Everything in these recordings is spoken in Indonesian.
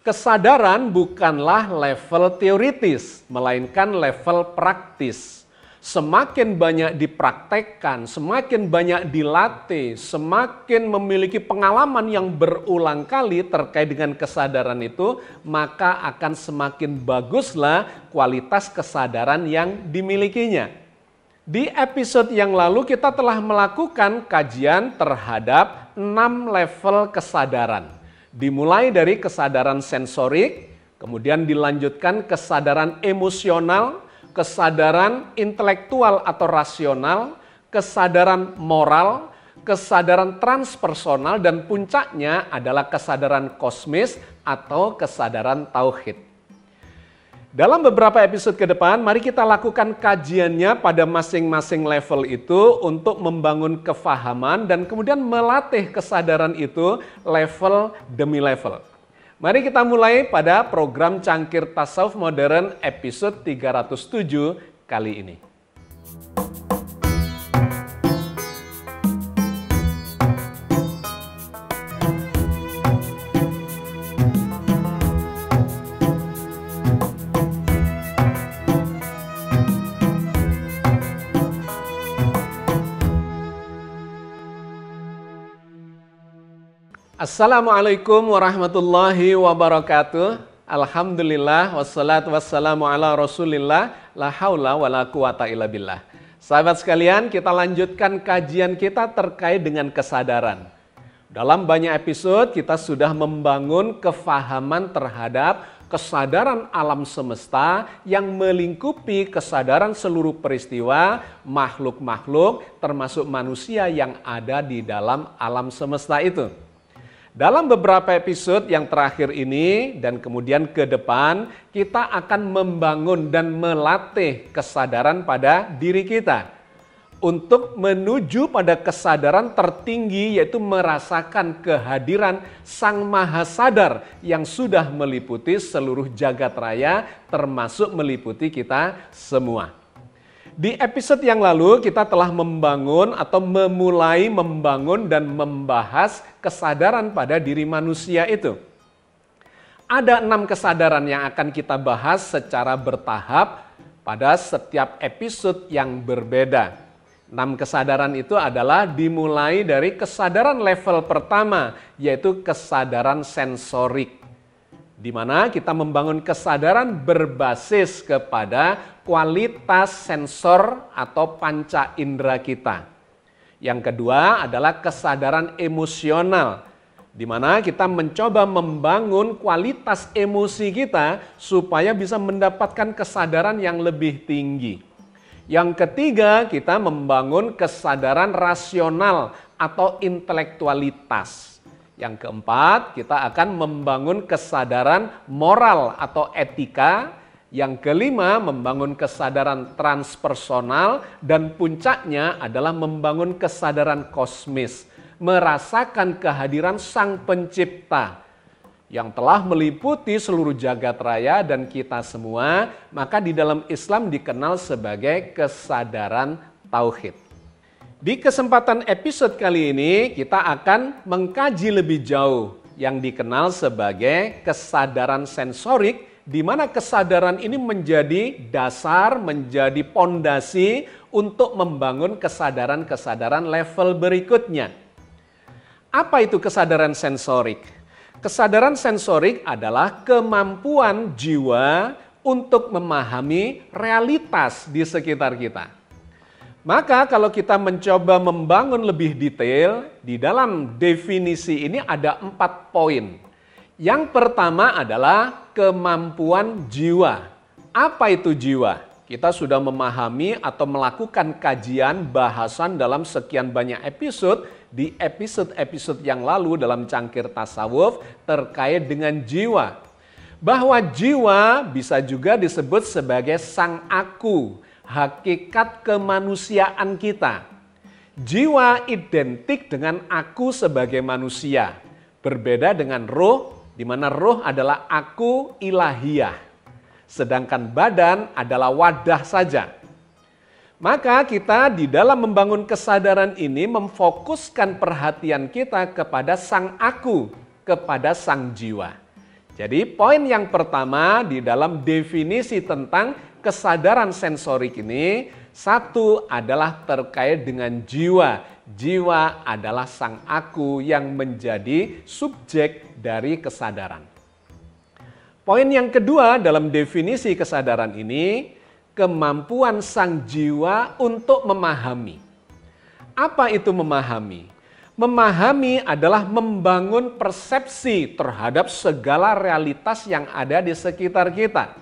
Kesadaran bukanlah level teoritis, melainkan level praktis. Semakin banyak dipraktekkan, semakin banyak dilatih, semakin memiliki pengalaman yang berulang kali terkait dengan kesadaran itu, maka akan semakin baguslah kualitas kesadaran yang dimilikinya. Di episode yang lalu kita telah melakukan kajian terhadap 6 level kesadaran. Dimulai dari kesadaran sensorik, kemudian dilanjutkan kesadaran emosional, kesadaran intelektual atau rasional, kesadaran moral, kesadaran transpersonal, dan puncaknya adalah kesadaran kosmis atau kesadaran tauhid. Dalam beberapa episode ke depan, mari kita lakukan kajiannya pada masing-masing level itu untuk membangun kefahaman dan kemudian melatih kesadaran itu level demi level. Mari kita mulai pada program Cangkir Tasawuf Modern episode 307 kali ini. Assalamualaikum warahmatullahi wabarakatuh. Alhamdulillah wassalatu wassalamu ala rasulillah la haula wa la quwata illa billah. Sahabat sekalian, kita lanjutkan kajian kita terkait dengan kesadaran. Dalam banyak episode kita sudah membangun kefahaman terhadap kesadaran alam semesta yang melingkupi kesadaran seluruh peristiwa, makhluk-makhluk termasuk manusia yang ada di dalam alam semesta itu. Dalam beberapa episode yang terakhir ini dan kemudian ke depan, kita akan membangun dan melatih kesadaran pada diri kita untuk menuju pada kesadaran tertinggi, yaitu merasakan kehadiran Sang Maha Sadar yang sudah meliputi seluruh jagat raya, termasuk meliputi kita semua. Di episode yang lalu kita telah membangun atau memulai membangun dan membahas kesadaran pada diri manusia itu. Ada 6 kesadaran yang akan kita bahas secara bertahap pada setiap episode yang berbeda. 6 kesadaran itu adalah dimulai dari kesadaran level pertama, yaitu kesadaran sensorik, di mana kita membangun kesadaran berbasis kepada kualitas sensor atau panca indera kita. Yang kedua adalah kesadaran emosional, di mana kita mencoba membangun kualitas emosi kita supaya bisa mendapatkan kesadaran yang lebih tinggi. Yang ketiga, kita membangun kesadaran rasional atau intelektualitas. Yang keempat, kita akan membangun kesadaran moral atau etika. Yang kelima, membangun kesadaran transpersonal. Dan puncaknya adalah membangun kesadaran kosmis. Merasakan kehadiran Sang Pencipta yang telah meliputi seluruh jagat raya dan kita semua. Maka di dalam Islam dikenal sebagai kesadaran tauhid. Di kesempatan episode kali ini kita akan mengkaji lebih jauh yang dikenal sebagai kesadaran sensorik, di mana kesadaran ini menjadi dasar, menjadi pondasi untuk membangun kesadaran-kesadaran level berikutnya. Apa itu kesadaran sensorik? Kesadaran sensorik adalah kemampuan jiwa untuk memahami realitas di sekitar kita. Maka kalau kita mencoba membangun lebih detail, di dalam definisi ini ada 4 poin. Yang pertama adalah kemampuan jiwa. Apa itu jiwa? Kita sudah memahami atau melakukan kajian bahasan dalam sekian banyak episode di episode-episode yang lalu dalam Cangkir Tasawuf terkait dengan jiwa. Bahwa jiwa bisa juga disebut sebagai sang aku, hakikat kemanusiaan kita. Jiwa identik dengan aku sebagai manusia. Berbeda dengan roh, di mana roh adalah aku ilahiyah. Sedangkan badan adalah wadah saja. Maka kita di dalam membangun kesadaran ini memfokuskan perhatian kita kepada sang aku, kepada sang jiwa. Jadi poin yang pertama di dalam definisi tentang kesadaran sensorik ini, satu adalah terkait dengan jiwa. Jiwa adalah sang aku yang menjadi subjek dari kesadaran. Poin yang kedua dalam definisi kesadaran ini, kemampuan sang jiwa untuk memahami. Apa itu memahami? Memahami adalah membangun persepsi terhadap segala realitas yang ada di sekitar kita.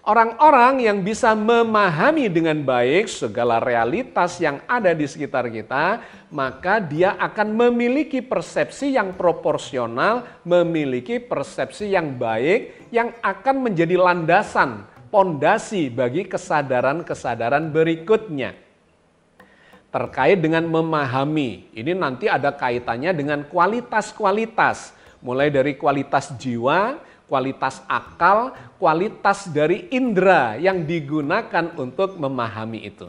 Orang-orang yang bisa memahami dengan baik segala realitas yang ada di sekitar kita, maka dia akan memiliki persepsi yang proporsional, memiliki persepsi yang baik, yang akan menjadi landasan, pondasi bagi kesadaran-kesadaran berikutnya. Terkait dengan memahami, ini nanti ada kaitannya dengan kualitas-kualitas, mulai dari kualitas jiwa, kualitas akal, kualitas dari indera yang digunakan untuk memahami itu.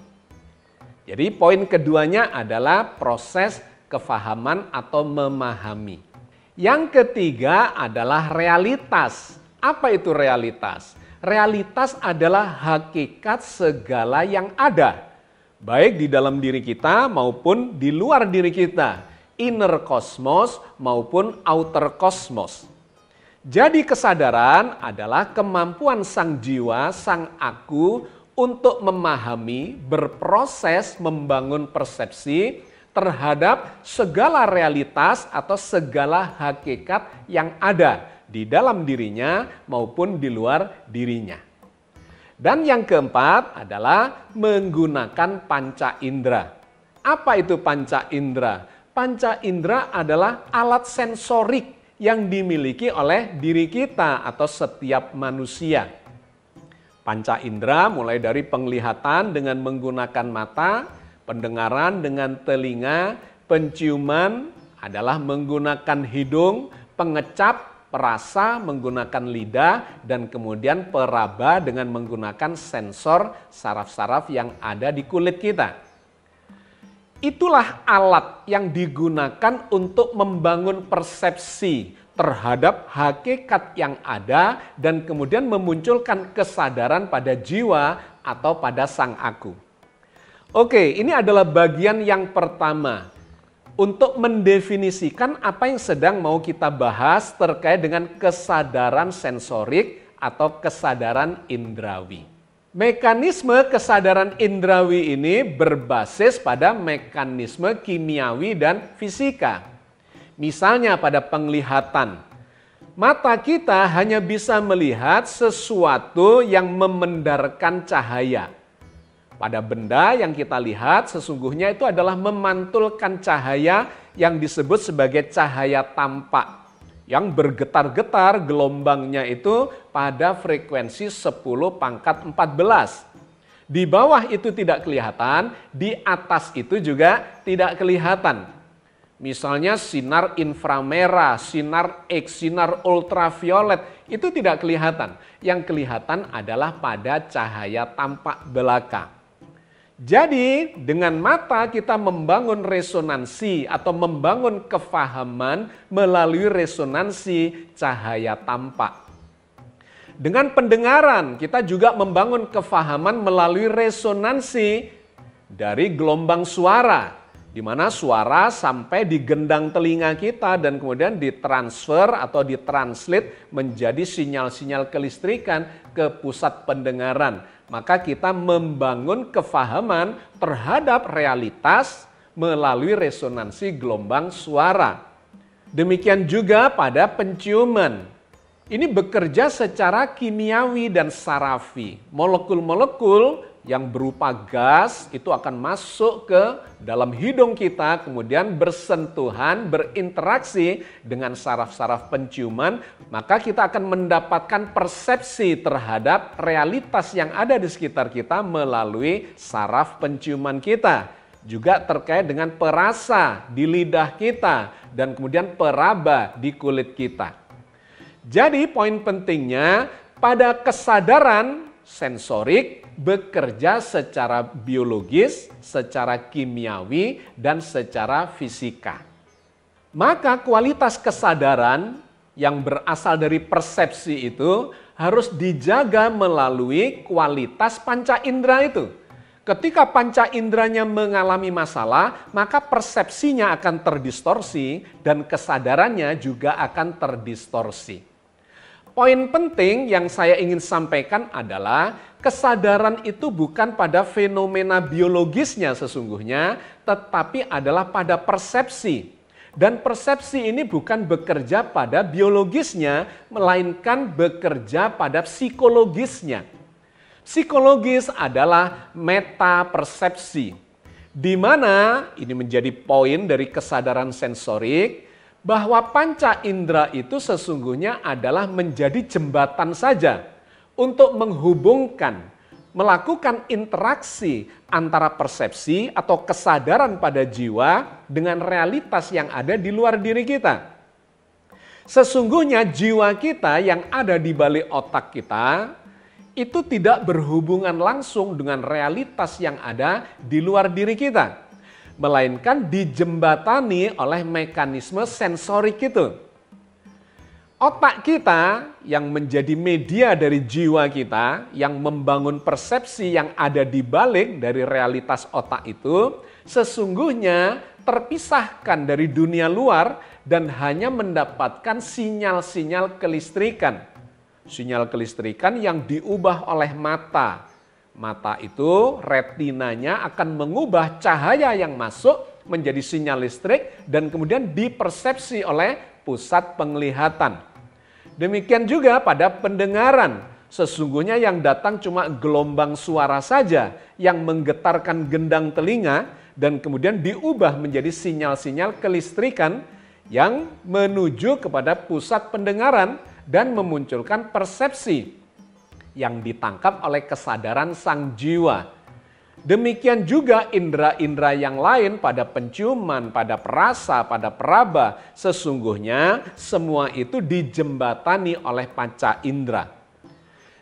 Jadi poin keduanya adalah proses kefahaman atau memahami. Yang ketiga adalah realitas. Apa itu realitas? Realitas adalah hakikat segala yang ada. Baik di dalam diri kita maupun di luar diri kita, inner cosmos maupun outer cosmos. Jadi kesadaran adalah kemampuan sang jiwa, sang aku untuk memahami, berproses, membangun persepsi terhadap segala realitas atau segala hakikat yang ada di dalam dirinya maupun di luar dirinya. Dan yang keempat adalah menggunakan panca indera. Apa itu panca indera? Panca indera adalah alat sensorik yang dimiliki oleh diri kita atau setiap manusia. Panca indera mulai dari penglihatan dengan menggunakan mata, pendengaran dengan telinga, penciuman adalah menggunakan hidung, pengecap, perasa menggunakan lidah, dan kemudian peraba dengan menggunakan sensor saraf-saraf yang ada di kulit kita. Itulah alat yang digunakan untuk membangun persepsi terhadap hakikat yang ada dan kemudian memunculkan kesadaran pada jiwa atau pada sang aku. Oke, ini adalah bagian yang pertama. Untuk mendefinisikan apa yang sedang mau kita bahas terkait dengan kesadaran sensorik atau kesadaran indrawi. Mekanisme kesadaran indrawi ini berbasis pada mekanisme kimiawi dan fisika. Misalnya pada penglihatan, mata kita hanya bisa melihat sesuatu yang memendarkan cahaya. Pada benda yang kita lihat sesungguhnya itu adalah memantulkan cahaya yang disebut sebagai cahaya tampak. Yang bergetar-getar gelombangnya itu pada frekuensi 10⁻⁴. Di bawah itu tidak kelihatan, di atas itu juga tidak kelihatan. Misalnya sinar inframerah, sinar X, sinar ultraviolet itu tidak kelihatan. Yang kelihatan adalah pada cahaya tampak belaka. Jadi dengan mata kita membangun resonansi atau membangun kefahaman melalui resonansi cahaya tampak. Dengan pendengaran kita juga membangun kefahaman melalui resonansi dari gelombang suara, di mana suara sampai di gendang telinga kita dan kemudian ditransfer atau ditranslate menjadi sinyal-sinyal kelistrikan ke pusat pendengaran. Maka kita membangun kefahaman terhadap realitas melalui resonansi gelombang suara. Demikian juga pada penciuman. Ini bekerja secara kimiawi dan sarafi. Molekul-molekul yang berupa gas itu akan masuk ke dalam hidung kita, kemudian bersentuhan, berinteraksi dengan saraf-saraf penciuman, maka kita akan mendapatkan persepsi terhadap realitas yang ada di sekitar kita melalui saraf penciuman kita. Juga terkait dengan perasa di lidah kita dan kemudian peraba di kulit kita. Jadi poin pentingnya pada kesadaran sensorik bekerja secara biologis, secara kimiawi, dan secara fisika. Maka kualitas kesadaran yang berasal dari persepsi itu harus dijaga melalui kualitas panca indera itu. Ketika panca inderanya mengalami masalah, maka persepsinya akan terdistorsi dan kesadarannya juga akan terdistorsi. Poin penting yang saya ingin sampaikan adalah kesadaran itu bukan pada fenomena biologisnya sesungguhnya, tetapi adalah pada persepsi. Dan persepsi ini bukan bekerja pada biologisnya, melainkan bekerja pada psikologisnya. Psikologis adalah meta persepsi, di mana ini menjadi poin dari kesadaran sensorik, bahwa panca indera itu sesungguhnya adalah menjadi jembatan saja untuk menghubungkan, melakukan interaksi antara persepsi atau kesadaran pada jiwa dengan realitas yang ada di luar diri kita. Sesungguhnya jiwa kita yang ada di balik otak kita itu tidak berhubungan langsung dengan realitas yang ada di luar diri kita, melainkan dijembatani oleh mekanisme sensorik itu. Otak kita yang menjadi media dari jiwa kita, yang membangun persepsi yang ada di balik dari realitas otak itu, sesungguhnya terpisahkan dari dunia luar dan hanya mendapatkan sinyal-sinyal kelistrikan. Sinyal kelistrikan yang diubah oleh mata. Mata itu retinanya akan mengubah cahaya yang masuk menjadi sinyal listrik dan kemudian dipersepsi oleh pusat penglihatan. Demikian juga pada pendengaran. Sesungguhnya yang datang cuma gelombang suara saja yang menggetarkan gendang telinga dan kemudian diubah menjadi sinyal-sinyal kelistrikan yang menuju kepada pusat pendengaran dan memunculkan persepsi yang ditangkap oleh kesadaran sang jiwa. Demikian juga indera-indera yang lain pada penciuman, pada perasa, pada peraba. Sesungguhnya semua itu dijembatani oleh panca indera.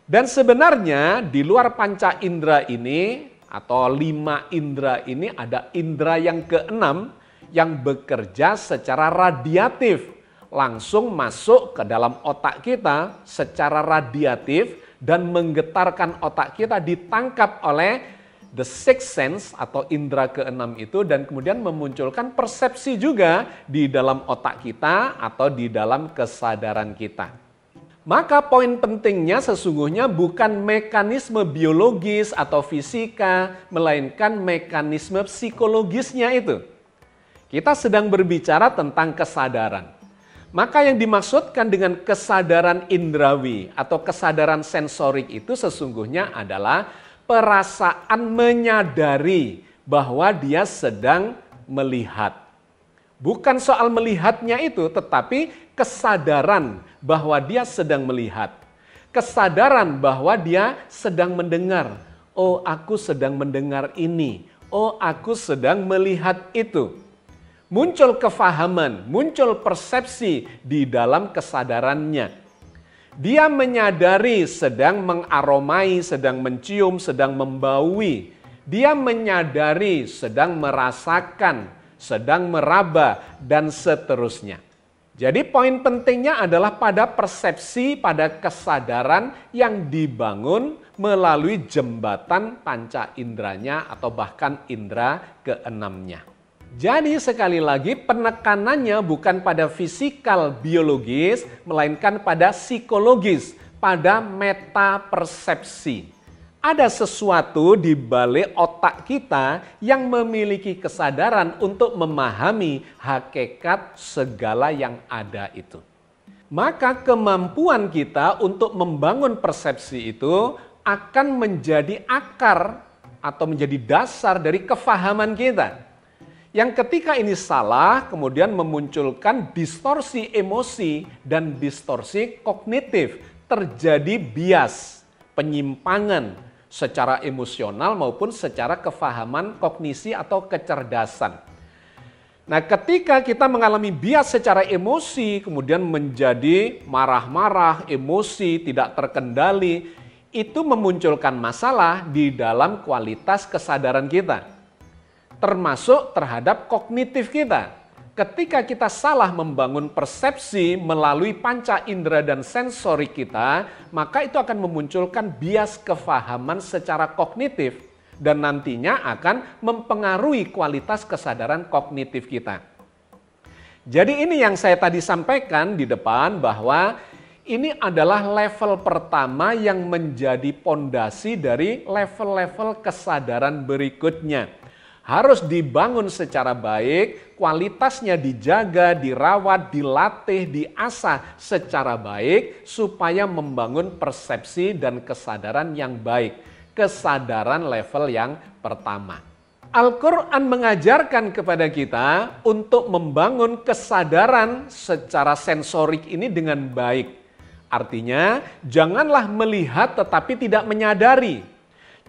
Dan sebenarnya di luar panca indera ini atau 5 indera ini ada indera yang keenam yang bekerja secara radiatif. Langsung masuk ke dalam otak kita secara radiatif dan menggetarkan otak kita, ditangkap oleh the sixth sense atau indera keenam itu dan kemudian memunculkan persepsi juga di dalam otak kita atau di dalam kesadaran kita. Maka poin pentingnya sesungguhnya bukan mekanisme biologis atau fisika, melainkan mekanisme psikologisnya itu. Kita sedang berbicara tentang kesadaran. Maka yang dimaksudkan dengan kesadaran indrawi atau kesadaran sensorik itu sesungguhnya adalah perasaan menyadari bahwa dia sedang melihat. Bukan soal melihatnya itu, tetapi kesadaran bahwa dia sedang melihat. Kesadaran bahwa dia sedang mendengar. Oh, aku sedang mendengar ini. Oh, aku sedang melihat itu. Muncul kefahaman, muncul persepsi di dalam kesadarannya. Dia menyadari sedang mengaromai, sedang mencium, sedang membaui. Dia menyadari sedang merasakan, sedang meraba, dan seterusnya. Jadi poin pentingnya adalah pada persepsi, pada kesadaran yang dibangun melalui jembatan panca inderanya atau bahkan indera keenamnya. Jadi sekali lagi penekanannya bukan pada fisikal biologis, melainkan pada psikologis, pada meta persepsi. Ada sesuatu di balik otak kita yang memiliki kesadaran untuk memahami hakikat segala yang ada itu. Maka kemampuan kita untuk membangun persepsi itu akan menjadi akar atau menjadi dasar dari kefahaman kita. Yang ketika ini salah, kemudian memunculkan distorsi emosi dan distorsi kognitif. Terjadi bias, penyimpangan secara emosional maupun secara kefahaman kognisi atau kecerdasan. Nah, ketika kita mengalami bias secara emosi, kemudian menjadi marah-marah, emosi, tidak terkendali, itu memunculkan masalah di dalam kualitas kesadaran kita. Termasuk terhadap kognitif kita. Ketika kita salah membangun persepsi melalui panca indera dan sensori kita, maka itu akan memunculkan bias kefahaman secara kognitif dan nantinya akan mempengaruhi kualitas kesadaran kognitif kita. Jadi ini yang saya tadi sampaikan di depan bahwa ini adalah level pertama yang menjadi pondasi dari level-level kesadaran berikutnya. Harus dibangun secara baik, kualitasnya dijaga, dirawat, dilatih, diasah secara baik supaya membangun persepsi dan kesadaran yang baik. Kesadaran level yang pertama. Al-Quran mengajarkan kepada kita untuk membangun kesadaran secara sensorik ini dengan baik. Artinya, janganlah melihat tetapi tidak menyadari.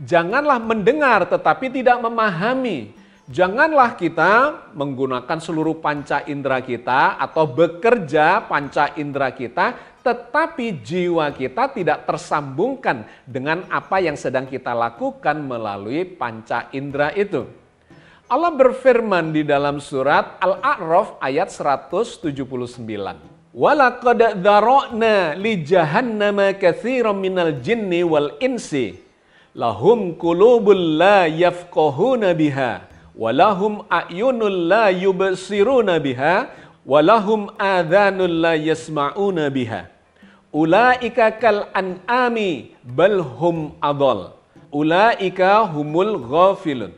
Janganlah mendengar tetapi tidak memahami. Janganlah kita menggunakan seluruh panca indera kita atau bekerja panca indera kita, tetapi jiwa kita tidak tersambungkan dengan apa yang sedang kita lakukan melalui panca indera itu. Allah berfirman di dalam surat Al-A'raf ayat 179. Walaqad dzara'na li jahannama katsiran minal jinni wal insi lahum qulubul la yafqahuna biha walahum a'yunul la yubsiruna biha walahum adhanul la yasma'una biha ulaika kal an'ami bal hum adall ulaika humul ghafilun.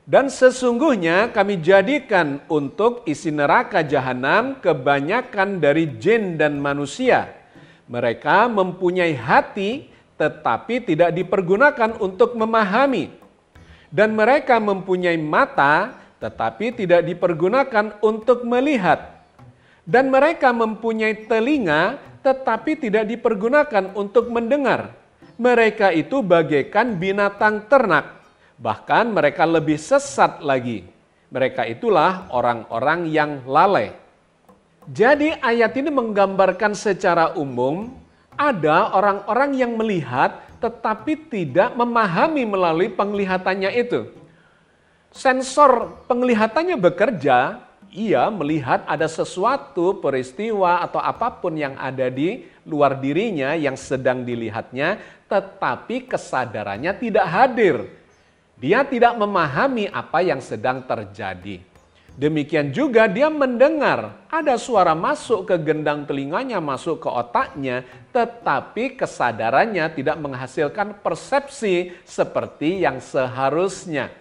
Dan sesungguhnya kami jadikan untuk isi neraka jahanam kebanyakan dari jin dan manusia. Mereka mempunyai hati tetapi tidak dipergunakan untuk memahami. Dan mereka mempunyai mata tetapi tidak dipergunakan untuk melihat. Dan mereka mempunyai telinga tetapi tidak dipergunakan untuk mendengar. Mereka itu bagaikan binatang ternak. Bahkan mereka lebih sesat lagi. Mereka itulah orang-orang yang lalai. Jadi ayat ini menggambarkan secara umum ada orang-orang yang melihat tetapi tidak memahami melalui penglihatannya itu. Sensor penglihatannya bekerja, ia melihat ada sesuatu peristiwa atau apapun yang ada di luar dirinya yang sedang dilihatnya, tetapi kesadarannya tidak hadir. Dia tidak memahami apa yang sedang terjadi. Demikian juga dia mendengar ada suara masuk ke gendang telinganya, masuk ke otaknya, tetapi kesadarannya tidak menghasilkan persepsi seperti yang seharusnya.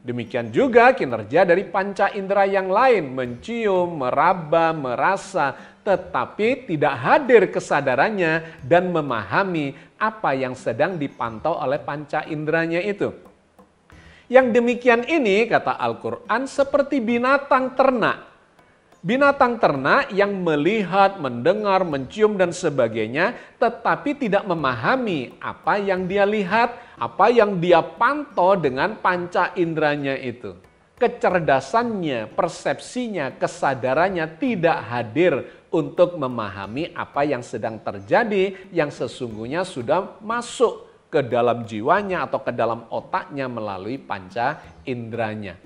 Demikian juga kinerja dari panca indera yang lain, mencium, meraba, merasa, tetapi tidak hadir kesadarannya dan memahami apa yang sedang dipantau oleh panca inderanya itu. Yang demikian ini, kata Al-Quran, seperti binatang ternak. Binatang ternak yang melihat, mendengar, mencium, dan sebagainya, tetapi tidak memahami apa yang dia lihat, apa yang dia pantau dengan panca inderanya itu. Kecerdasannya, persepsinya, kesadarannya tidak hadir untuk memahami apa yang sedang terjadi, yang sesungguhnya sudah masuk ke dalam jiwanya atau ke dalam otaknya melalui panca inderanya.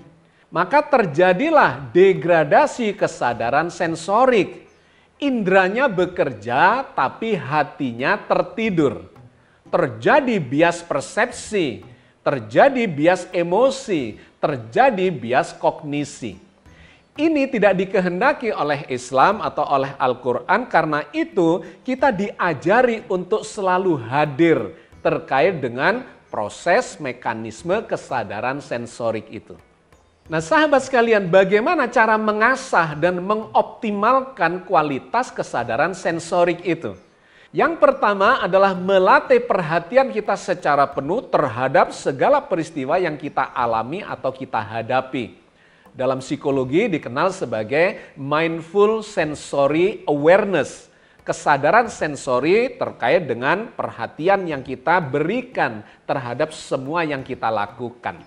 Maka terjadilah degradasi kesadaran sensorik. Inderanya bekerja tapi hatinya tertidur. Terjadi bias persepsi, terjadi bias emosi, terjadi bias kognisi. Ini tidak dikehendaki oleh Islam atau oleh Al-Quran, karena itu kita diajari untuk selalu hadir terkait dengan proses mekanisme kesadaran sensorik itu. Nah, sahabat sekalian, bagaimana cara mengasah dan mengoptimalkan kualitas kesadaran sensorik itu? Yang pertama adalah melatih perhatian kita secara penuh terhadap segala peristiwa yang kita alami atau kita hadapi. Dalam psikologi dikenal sebagai mindful sensory awareness. Kesadaran sensori terkait dengan perhatian yang kita berikan terhadap semua yang kita lakukan.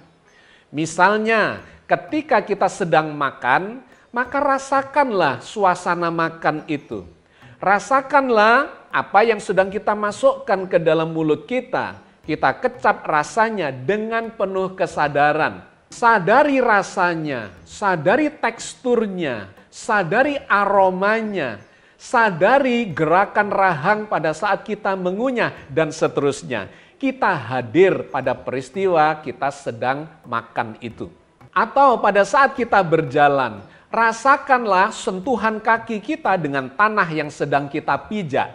Misalnya, ketika kita sedang makan, maka rasakanlah suasana makan itu. Rasakanlah apa yang sedang kita masukkan ke dalam mulut kita. Kita kecap rasanya dengan penuh kesadaran. Sadari rasanya, sadari teksturnya, sadari aromanya, sadari gerakan rahang pada saat kita mengunyah, dan seterusnya. Kita hadir pada peristiwa kita sedang makan itu. Atau pada saat kita berjalan, rasakanlah sentuhan kaki kita dengan tanah yang sedang kita pijak.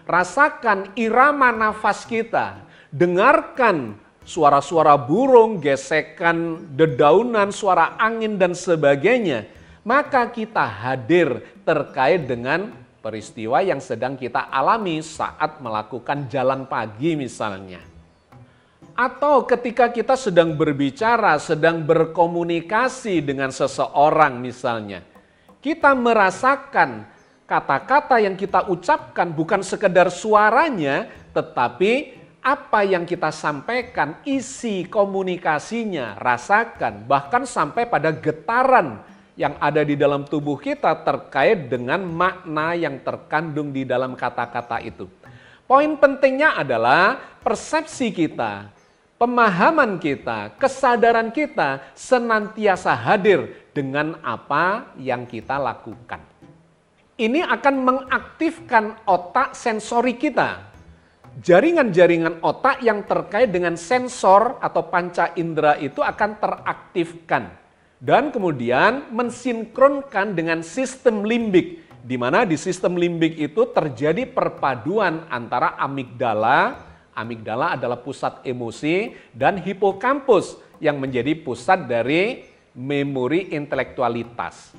Rasakan irama nafas kita, dengarkan suara-suara burung, gesekan dedaunan, suara angin, dan sebagainya. Maka kita hadir terkait dengan peristiwa yang sedang kita alami saat melakukan jalan pagi misalnya. Atau ketika kita sedang berbicara, sedang berkomunikasi dengan seseorang misalnya. Kita merasakan kata-kata yang kita ucapkan bukan sekedar suaranya, tetapi apa yang kita sampaikan, isi komunikasinya, rasakan. Bahkan sampai pada getaran yang ada di dalam tubuh kita terkait dengan makna yang terkandung di dalam kata-kata itu. Poin pentingnya adalah persepsi kita, pemahaman kita, kesadaran kita senantiasa hadir dengan apa yang kita lakukan. Ini akan mengaktifkan otak sensori kita. Jaringan-jaringan otak yang terkait dengan sensor atau panca indera itu akan teraktifkan. Dan kemudian mensinkronkan dengan sistem limbik, di mana di sistem limbik itu terjadi perpaduan antara amigdala adalah pusat emosi, dan hipokampus yang menjadi pusat dari memori intelektualitas.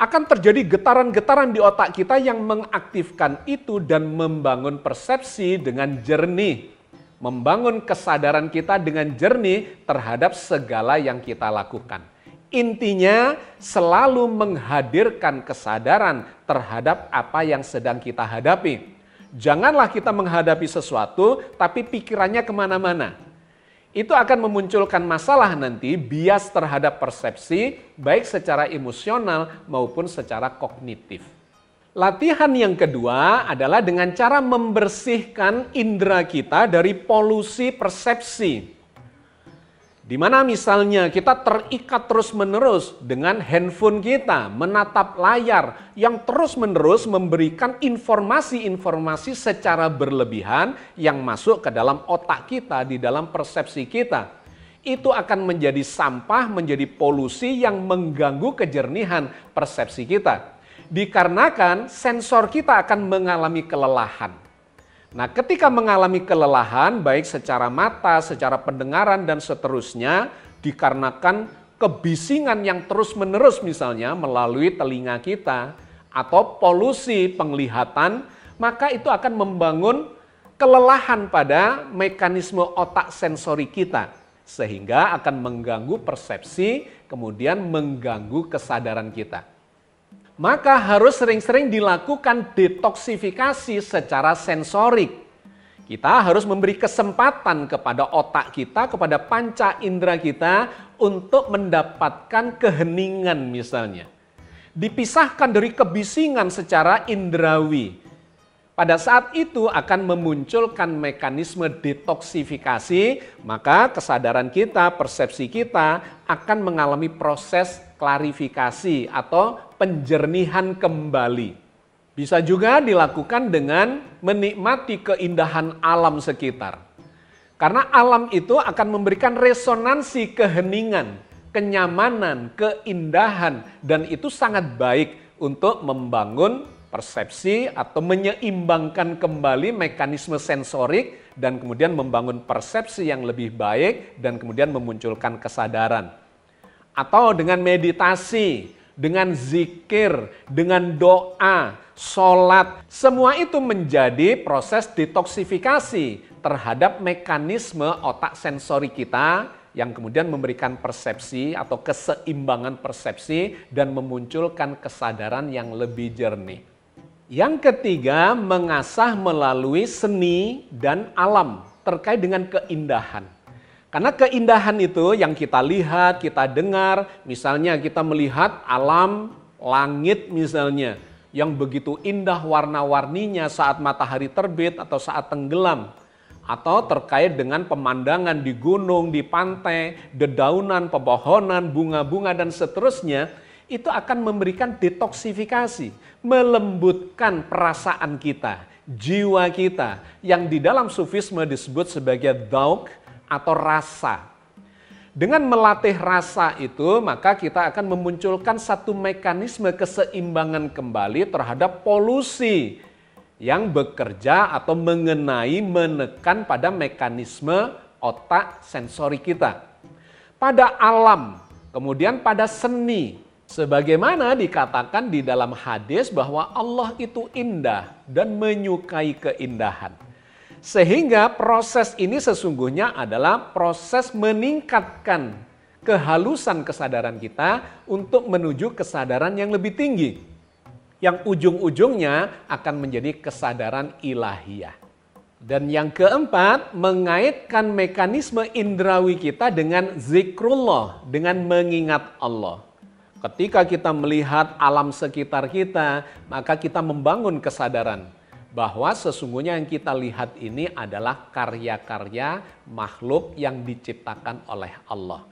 Akan terjadi getaran-getaran di otak kita yang mengaktifkan itu dan membangun persepsi dengan jernih. Membangun kesadaran kita dengan jernih terhadap segala yang kita lakukan. Intinya selalu menghadirkan kesadaran terhadap apa yang sedang kita hadapi. Janganlah kita menghadapi sesuatu tapi pikirannya kemana-mana. Itu akan memunculkan masalah nanti, bias terhadap persepsi, baik secara emosional maupun secara kognitif. Latihan yang kedua adalah dengan cara membersihkan indera kita dari polusi persepsi. Di mana misalnya kita terikat terus-menerus dengan handphone kita, menatap layar yang terus-menerus memberikan informasi-informasi secara berlebihan yang masuk ke dalam otak kita, di dalam persepsi kita. Itu akan menjadi sampah, menjadi polusi yang mengganggu kejernihan persepsi kita. Dikarenakan sensor kita akan mengalami kelelahan. Nah, ketika mengalami kelelahan, baik secara mata, secara pendengaran, dan seterusnya, dikarenakan kebisingan yang terus-menerus misalnya melalui telinga kita, atau polusi penglihatan, maka itu akan membangun kelelahan pada mekanisme otak sensori kita. Sehingga akan mengganggu persepsi, kemudian mengganggu kesadaran kita. Maka harus sering-sering dilakukan detoksifikasi secara sensorik. Kita harus memberi kesempatan kepada otak kita, kepada panca indera kita untuk mendapatkan keheningan misalnya. Dipisahkan dari kebisingan secara indrawi. Pada saat itu akan memunculkan mekanisme detoksifikasi, maka kesadaran kita, persepsi kita akan mengalami proses klarifikasi atau penjernihan kembali. Bisa juga dilakukan dengan menikmati keindahan alam sekitar. Karena alam itu akan memberikan resonansi keheningan, kenyamanan, keindahan, dan itu sangat baik untuk membangun persepsi atau menyeimbangkan kembali mekanisme sensorik dan kemudian membangun persepsi yang lebih baik dan kemudian memunculkan kesadaran. Atau dengan meditasi, dengan zikir, dengan doa, sholat, semua itu menjadi proses detoksifikasi terhadap mekanisme otak sensori kita yang kemudian memberikan persepsi atau keseimbangan persepsi dan memunculkan kesadaran yang lebih jernih. Yang ketiga, mengasah melalui seni dan alam terkait dengan keindahan. Karena keindahan itu yang kita lihat, kita dengar, misalnya kita melihat alam, langit misalnya, yang begitu indah warna-warninya saat matahari terbit atau saat tenggelam. Atau terkait dengan pemandangan di gunung, di pantai, dedaunan, pepohonan, bunga-bunga, dan seterusnya. itu akan memberikan detoksifikasi, melembutkan perasaan kita, jiwa kita, yang di dalam sufisme disebut sebagai dhauk atau rasa. Dengan melatih rasa itu, maka kita akan memunculkan satu mekanisme keseimbangan kembali terhadap polusi yang bekerja atau menekan pada mekanisme otak sensori kita. Pada alam, kemudian pada seni. Sebagaimana dikatakan di dalam hadis bahwa Allah itu indah dan menyukai keindahan. Sehingga proses ini sesungguhnya adalah proses meningkatkan kehalusan kesadaran kita untuk menuju kesadaran yang lebih tinggi. Yang ujung-ujungnya akan menjadi kesadaran ilahiyah. Dan yang keempat, mengaitkan mekanisme indrawi kita dengan zikrullah, dengan mengingat Allah. Ketika kita melihat alam sekitar kita, maka kita membangun kesadaran bahwa sesungguhnya yang kita lihat ini adalah karya-karya makhluk yang diciptakan oleh Allah.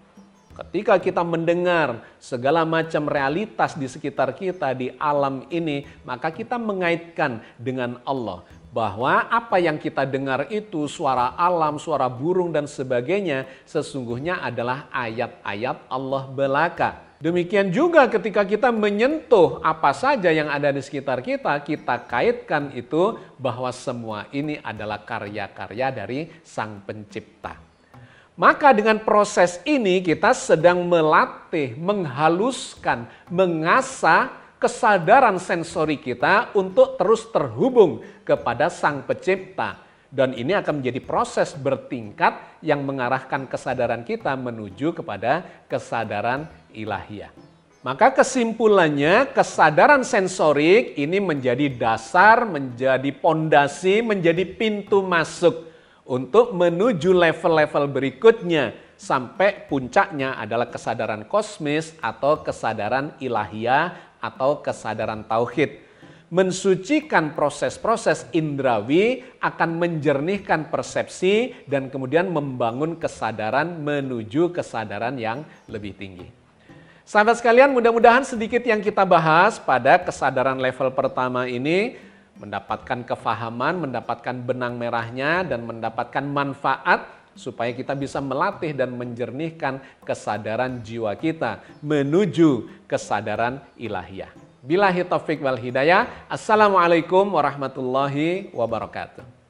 Ketika kita mendengar segala macam realitas di sekitar kita di alam ini, maka kita mengaitkan dengan Allah. Bahwa apa yang kita dengar itu, suara alam, suara burung dan sebagainya, sesungguhnya adalah ayat-ayat Allah belaka. Demikian juga ketika kita menyentuh apa saja yang ada di sekitar kita, kita kaitkan itu bahwa semua ini adalah karya-karya dari Sang Pencipta. Maka dengan proses ini kita sedang melatih, menghaluskan, mengasah kesadaran sensori kita untuk terus terhubung kepada Sang Pencipta. Dan ini akan menjadi proses bertingkat yang mengarahkan kesadaran kita menuju kepada kesadaran ilahiyah. Maka kesimpulannya, kesadaran sensorik ini menjadi dasar, menjadi pondasi, menjadi pintu masuk untuk menuju level-level berikutnya sampai puncaknya adalah kesadaran kosmis atau kesadaran ilahiyah atau kesadaran tauhid. Mensucikan proses-proses indrawi akan menjernihkan persepsi dan kemudian membangun kesadaran menuju kesadaran yang lebih tinggi. Sahabat sekalian, mudah-mudahan sedikit yang kita bahas pada kesadaran level pertama ini mendapatkan kefahaman, mendapatkan benang merahnya dan mendapatkan manfaat supaya kita bisa melatih dan menjernihkan kesadaran jiwa kita menuju kesadaran ilahiyah. Billahi taufik wal hidayah. Assalamualaikum warahmatullahi wabarakatuh.